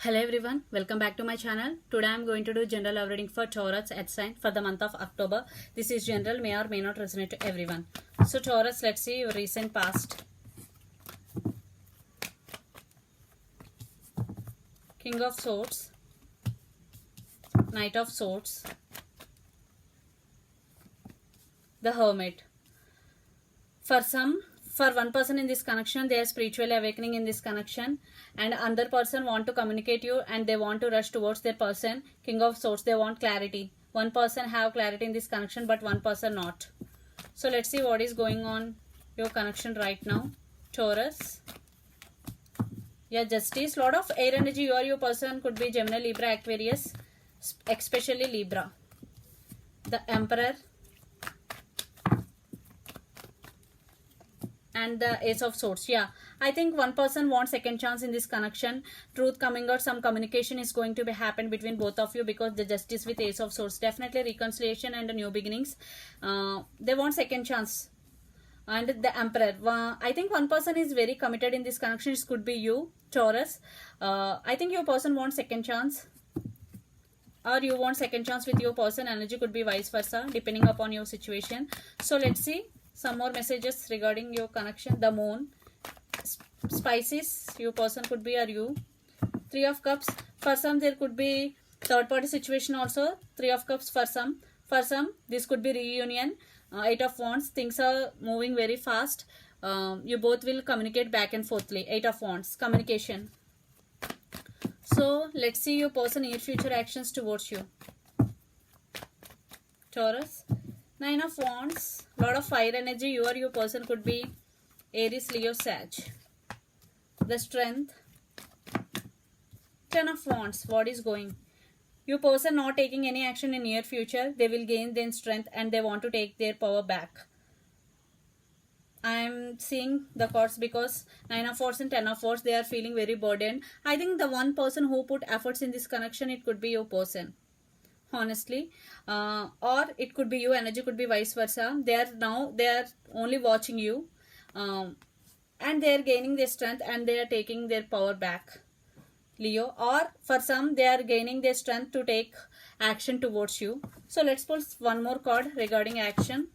Hello everyone, welcome back to my channel. Today I am going to do general love reading for Taurus Earth sign for the month of October. This is general, may or may not resonate to everyone. So Taurus, let's see your recent past. King of Swords, Knight of Swords, the Hermit. For one person in this connection, they are spiritually awakening in this connection, and another person want to communicate you and they want to rush towards their person. King of Swords, they want clarity. One person have clarity in this connection, but one person not. So let's see what is going on your connection right now. Taurus. Yeah, Justice. Lot of air energy. You or your person could be Gemini, Libra, Aquarius, especially Libra. The Emperor. And the Ace of Swords. Yeah, I think one person wants second chance in this connection. Truth coming out, some communication is going to be happen between both of you, because the Justice with Ace of Swords, definitely reconciliation and new beginnings. They want second chance. And the Emperor, I think one person is very committed in this connection. It could be you, Taurus. I think your person wants second chance, or you want second chance with your person. Energy could be vice versa, depending upon your situation. So let's see some more messages regarding your connection. The Moon. Spices, your person could be, or you. Three of Cups. For some, there could be third party situation also. Three of Cups for some. For some, this could be reunion. Eight of Wands. Things are moving very fast. You both will communicate back and forthly. Eight of Wands. Communication. So, let's see your person near future actions towards you. Taurus. Nine of Wands. Lot of fire energy. You or your person could be Aries, Leo, Sag. The Strength. Ten of Wands. What is going? Your person not taking any action in near future. They will gain their strength and they want to take their power back. I am seeing the cards because 9 of Swords and 10 of Swords, they are feeling very burdened. I think the one person who put efforts in this connection, it could be your person. Honestly, or it could be you. Energy could be vice versa. They are only watching you, and they are gaining their strength and they are taking their power back. Leo, or for some they are gaining their strength to take action towards you. So let's pull one more card regarding action,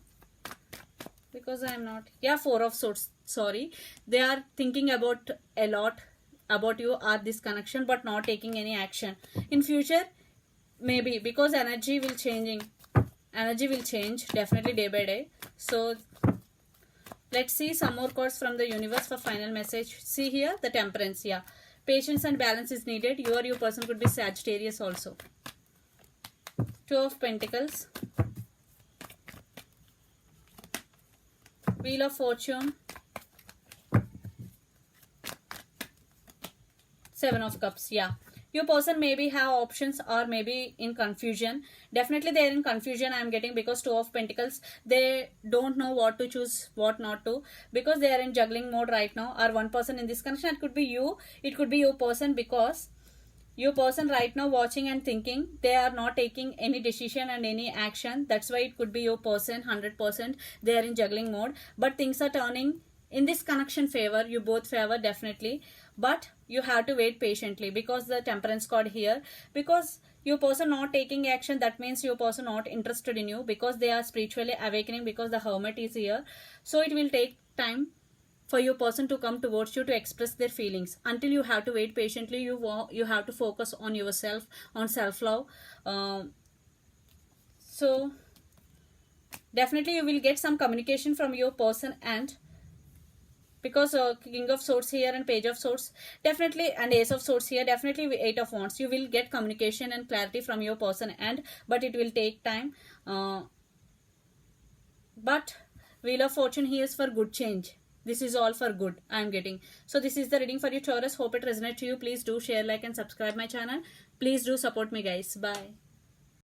because I am not. Yeah, Four of Swords. Sorry, they are thinking about a lot about you or this connection, but not taking any action in future. Maybe because energy will change definitely day by day. So let's see some more cards from the universe for final message. See here, the Temperance. Yeah, patience and balance is needed. You or your person could be Sagittarius also. Two of Pentacles. Wheel of Fortune. Seven of Cups. Yeah, your person maybe have options or maybe in confusion. Definitely they are in confusion, I am getting, because Two of Pentacles, they don't know what to choose, what not to, because they are in juggling mode right now. Or one person in this connection, it could be you, it could be your person, because your person right now watching and thinking, they are not taking any decision and any action. That's why it could be your person 100%. They are in juggling mode, but things are turning in this connection favor. You both favor definitely, but you have to wait patiently, because the Temperance card here, because your person not taking action, that means your person not interested in you, because they are spiritually awakening, because the Hermit is here. So it will take time for your person to come towards you to express their feelings. Until you have to wait patiently, you have to focus on yourself, on self-love. So definitely you will get some communication from your person, and because King of Swords here and Page of Swords, definitely, and Ace of Swords here, definitely with Eight of Wands, you will get communication and clarity from your person, and but it will take time. But Wheel of Fortune here is for good change. This is all for good I am getting. So this is the reading for you, Taurus. Hope it resonates to you. Please do share, like and subscribe my channel. Please do support me, guys. Bye.